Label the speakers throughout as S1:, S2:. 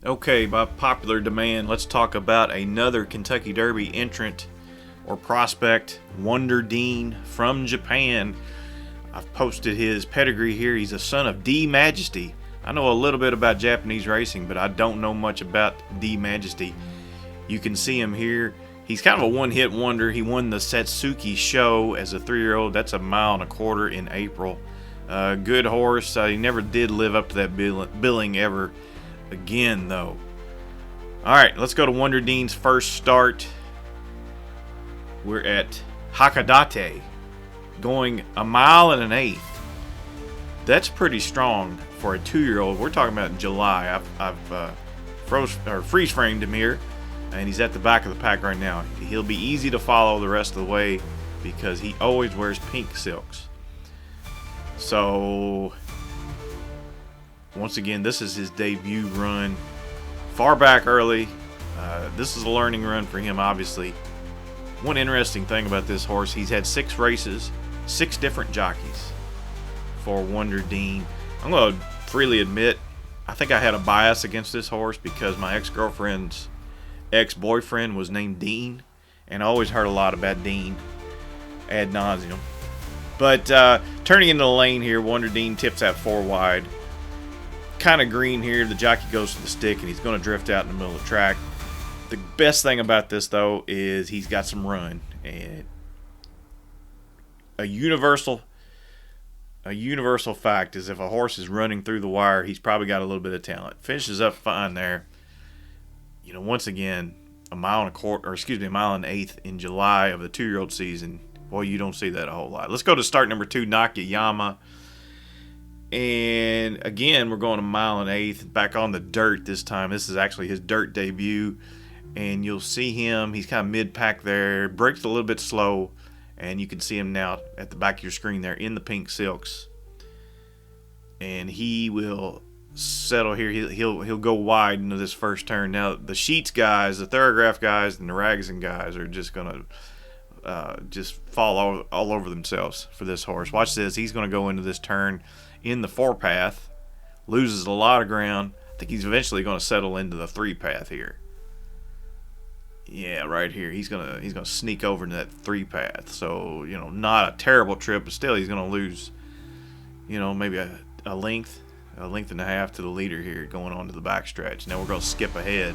S1: Okay, by popular demand, let's talk about another Kentucky Derby entrant or prospect, Wonder Dean from Japan. I've posted his pedigree here. He's a son of D Majesty. I know a little bit about Japanese racing, but I don't know much about D Majesty. You can see him here. He's kind of a one-hit wonder. He won the Mochinoki Sho as a 3-year-old. That's a mile and a quarter in April. Good horse. He never did live up to that billing ever again, though. Alright, let's go to Wonder Dean's first start. We're at Hakodate, going a mile and an eighth. That's pretty strong for a 2-year-old. We're talking about in July. I've freeze framed him here, and he's at the back of the pack right now. He'll be easy to follow the rest of the way because he always wears pink silks. So once again, this is his debut run. Far back early. This is a learning run for him, obviously. One interesting thing about this horse, he's had 6 races, 6 different jockeys for Wonder Dean. I'm going to freely admit, I think I had a bias against this horse because my ex-girlfriend's ex-boyfriend was named Dean, and I always heard a lot about Dean ad nauseum. But turning into the lane here, Wonder Dean tips out 4 wide. Kind of green here. The jockey goes to the stick, and he's going to drift out in the middle of the track. The best thing about this, though, is he's got some run. And a universal fact is if a horse is running through the wire, he's probably got a little bit of talent. Finishes up fine there. You know, once again, a mile and an eighth in July of the 2-year-old season. Boy, you don't see that a whole lot. Let's go to start number 2, Nakayama. And again, we're going a mile and an eighth. Back on the dirt this time. This is actually his dirt debut. And you'll see him. He's kind of mid-pack there. Breaks a little bit slow. And you can see him now at the back of your screen there in the pink silks. And he will settle here. He'll go wide into this first turn. Now, the Sheets guys, the Thorograph guys, and the Ragazine guys are just going to just fall all over themselves for this horse. Watch this. He's going to go into this turn in the 4-path. Loses a lot of ground. I think he's eventually going to settle into the 3-path here. Yeah, right here. He's gonna sneak over into that 3-path. So, you know, not a terrible trip, but still he's gonna lose, you know, maybe a length and a half to the leader here going on to the backstretch. Now we're gonna skip ahead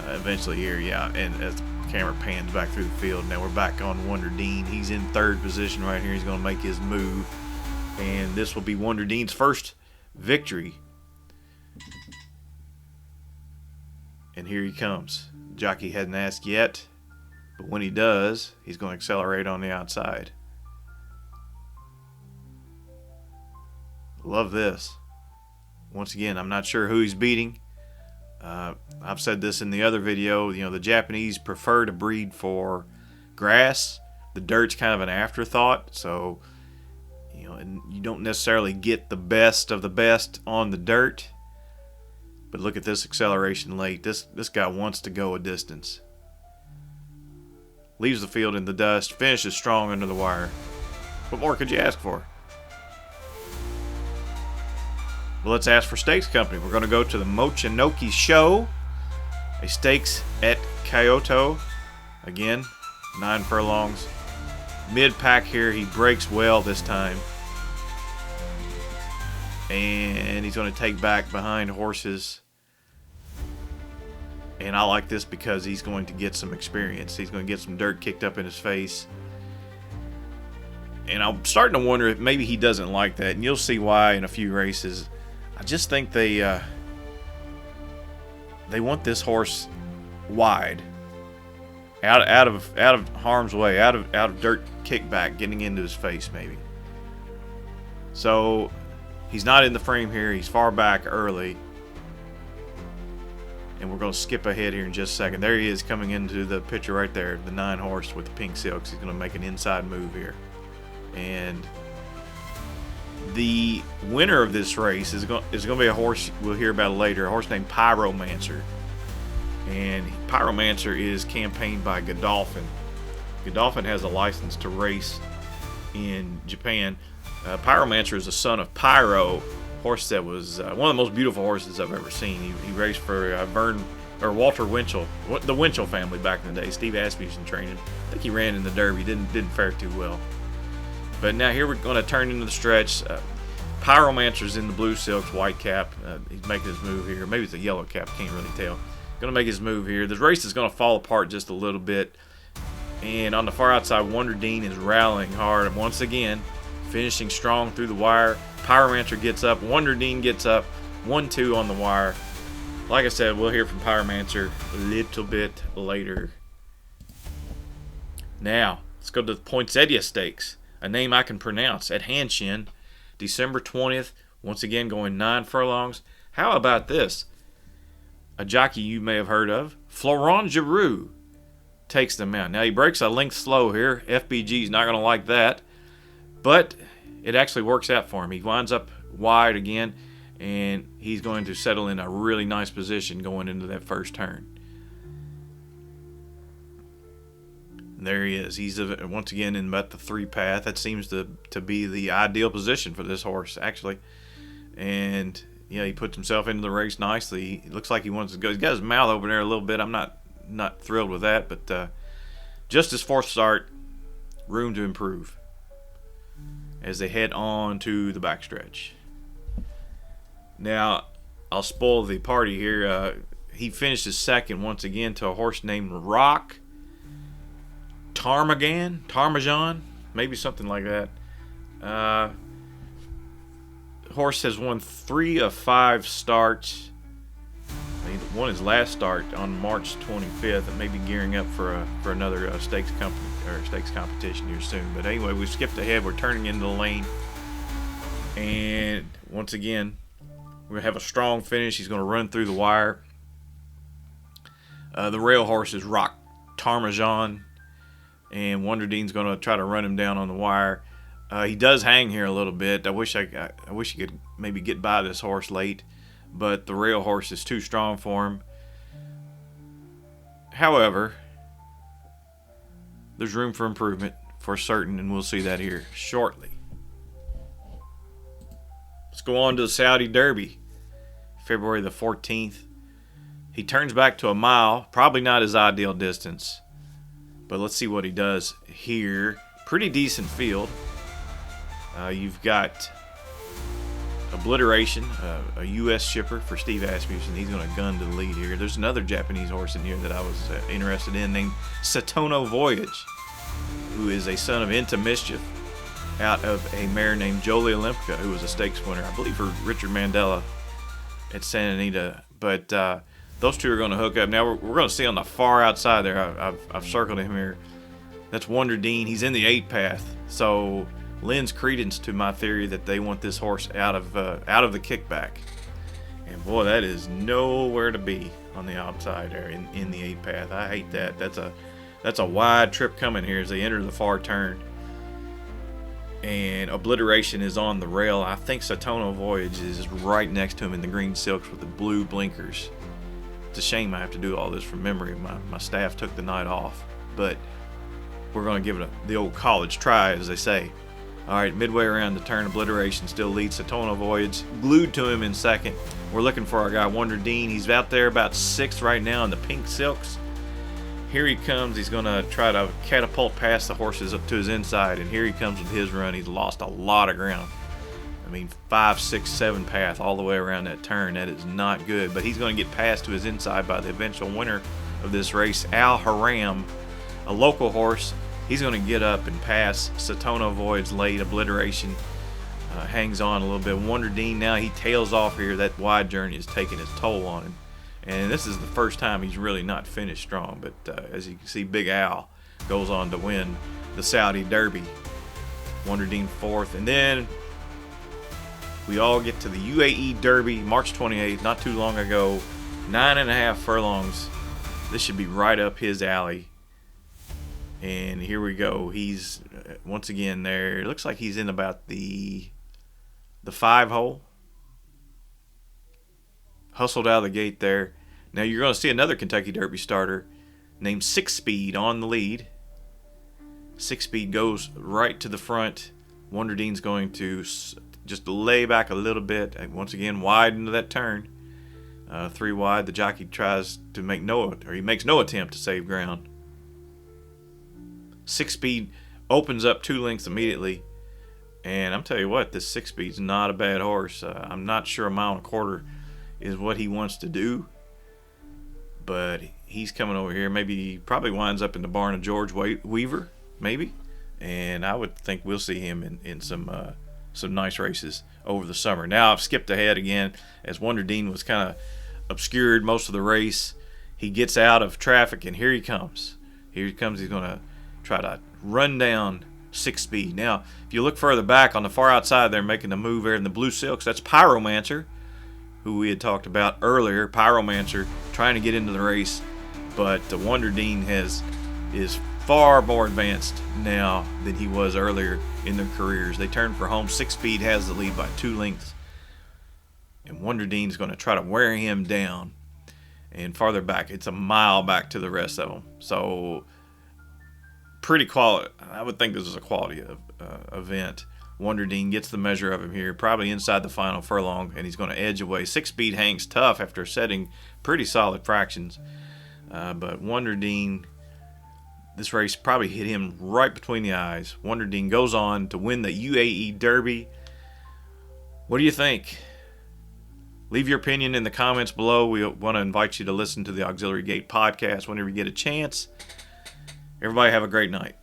S1: eventually here, yeah. And as the camera pans back through the field, now we're back on Wonder Dean. He's in 3rd position right here. He's gonna make his move, and this will be Wonder Dean's first victory. And here he comes. Jockey hadn't asked yet, but when he does, he's going to accelerate on the outside. Love this. Once again, I'm not sure who he's beating. I've said this in the other video. You know, the Japanese prefer to breed for grass. The dirt's kind of an afterthought, so you know, and you don't necessarily get the best of the best on the dirt. But look at this acceleration late. This guy wants to go a distance. Leaves the field in the dust. Finishes strong under the wire. What more could you ask for? Well, let's ask for stakes company. We're going to go to the Mochinoki Sho, a stakes at Kyoto. Again, 9 furlongs. Mid-pack here. He breaks well this time. And he's going to take back behind horses. And I like this because he's going to get some experience. He's going to get some dirt kicked up in his face. And I'm starting to wonder if maybe he doesn't like that. And you'll see why in a few races. I just think they want this horse wide. Out of harm's way. Out of dirt kickback getting into his face maybe. So he's not in the frame here. He's far back early. And we're going to skip ahead here in just a second. There he is coming into the picture right there. The 9 horse with the pink silks. He's going to make an inside move here. And the winner of this race is going to be a horse we'll hear about later. A horse named Pyromancer. And Pyromancer is campaigned by Godolphin. Godolphin has a license to race in Japan. Pyromancer is the son of Pyro, Horse that was one of the most beautiful horses I've ever seen. He raced for Walter Winchell, the Winchell family back in the day. Steve Asmussen training. I think he ran in the Derby. Didn't fare too well. But now here we're going to turn into the stretch. Pyromancer's in the blue silks, white cap. He's making his move here. Maybe it's a yellow cap. Can't really tell. Going to make his move here. The race is going to fall apart just a little bit. And on the far outside, Wonder Dean is rallying hard once again, finishing strong through the wire. Pyromancer gets up. Wonder Dean gets up. 1-2 on the wire. Like I said, we'll hear from Pyromancer a little bit later. Now, let's go to the Poinsettia Stakes, a name I can pronounce, at Hanshin, December 20th. Once again, going 9 furlongs. How about this? A jockey you may have heard of, Florent Giroux, takes them out. Now, he breaks a length slow here. FBG's not going to like that. But it actually works out for him. He winds up wide again, and he's going to settle in a really nice position going into that first turn. And there he is. He's once again in about the 3 path. That seems to be the ideal position for this horse, actually. And yeah, he puts himself into the race nicely. He looks like he wants to go. He's got his mouth open there a little bit. I'm not thrilled with that, but just his 4th start, room to improve as they head on to the backstretch. Now, I'll spoil the party here. He finishes second once again to a horse named Rock Tarmajan, maybe something like that. Horse has won 3 of 5 starts. He won his last start on March 25th, and maybe gearing up for another stakes competition here soon. But anyway, we skipped ahead. We're turning into the lane, and once again, we're gonna have a strong finish. He's gonna run through the wire. The rail horse is Rock Tarmajan, and Wonder Dean's gonna try to run him down on the wire. He does hang here a little bit. I wish he could maybe get by this horse late, but the rail horse is too strong for him. However, there's room for improvement for certain, and we'll see that here shortly. Let's go on to the Saudi Derby, February the 14th. He turns back to a mile, probably not his ideal distance, but let's see what he does here. Pretty decent field. You've got Obliteration, a U.S. shipper for Steve Asmussen. He's going to gun to the lead here. There's another Japanese horse in here that I was interested in named Satono Voyage, who is a son of Into Mischief out of a mare named Jolie Olympica, who was a stakes winner, I believe, for Richard Mandela at Santa Anita. But those two are going to hook up. Now we're going to see on the far outside there, I've circled him here. That's Wonder Dean. He's in the 8 path. So lends credence to my theory that they want this horse out of the kickback. And boy, that is nowhere to be on the outside there in the 8 path. I hate that. That's a wide trip coming here as they enter the far turn. And Obliteration is on the rail. I think Satono Voyage is right next to him in the green silks with the blue blinkers. It's a shame I have to do all this from memory. My staff took the night off. But we're going to give it the old college try, as they say. All right, midway around the turn, Obliteration still leads. Satono Voyage glued to him in second. We're looking for our guy, Wonder Dean. He's out there about 6th right now in the pink silks. Here he comes. He's going to try to catapult past the horses up to his inside, and here he comes with his run. He's lost a lot of ground. I mean, 5, 6, 7 path all the way around that turn. That is not good, but he's going to get passed to his inside by the eventual winner of this race, Al Haram, a local horse. He's going to get up and pass Satono Voyage late. Obliteration hangs on a little bit. Wonder Dean now, he tails off here. That wide journey is taking its toll on him. And this is the first time he's really not finished strong. But as you can see, Big Al goes on to win the Saudi Derby. Wonder Dean 4th. And then we all get to the UAE Derby, March 28th, not too long ago. 9.5 furlongs. This should be right up his alley. And here we go. He's once again there. It looks like he's in about the 5 hole. Hustled out of the gate there. Now you're going to see another Kentucky Derby starter named 6 Speed on the lead. 6 Speed goes right to the front. Wonder Dean's going to just lay back a little bit. And once again, wide into that turn. 3 wide. The jockey tries to make he makes no attempt to save ground. 6-speed opens up 2 lengths immediately. And I'm telling you what, this 6-speed's not a bad horse. I'm not sure 1.25 miles is what he wants to do. But he's coming over here. Maybe he probably winds up in the barn of George Weaver, maybe. And I would think we'll see him in some nice races over the summer. Now I've skipped ahead again as Wonder Dean was kind of obscured most of the race. He gets out of traffic, and here he comes. Here he comes. He's going to try to run down 6-speed. Now, if you look further back on the far outside, they're making the move there in the blue silks. That's Pyromancer, who we had talked about earlier. Pyromancer trying to get into the race, but Wonder Dean is far more advanced now than he was earlier in their careers. They turn for home. 6-speed has the lead by 2 lengths. And Wonder Dean's going to try to wear him down. And farther back, it's a mile back to the rest of them. So, pretty quality. I would think this is a quality event. Wonder Dean gets the measure of him here, probably inside the final furlong, and he's going to edge away. 6-speed hangs tough after setting pretty solid fractions. But Wonder Dean, this race probably hit him right between the eyes. Wonder Dean goes on to win the UAE Derby. What do you think? Leave your opinion in the comments below. We want to invite you to listen to the Auxiliary Gate podcast whenever you get a chance. Everybody have a great night.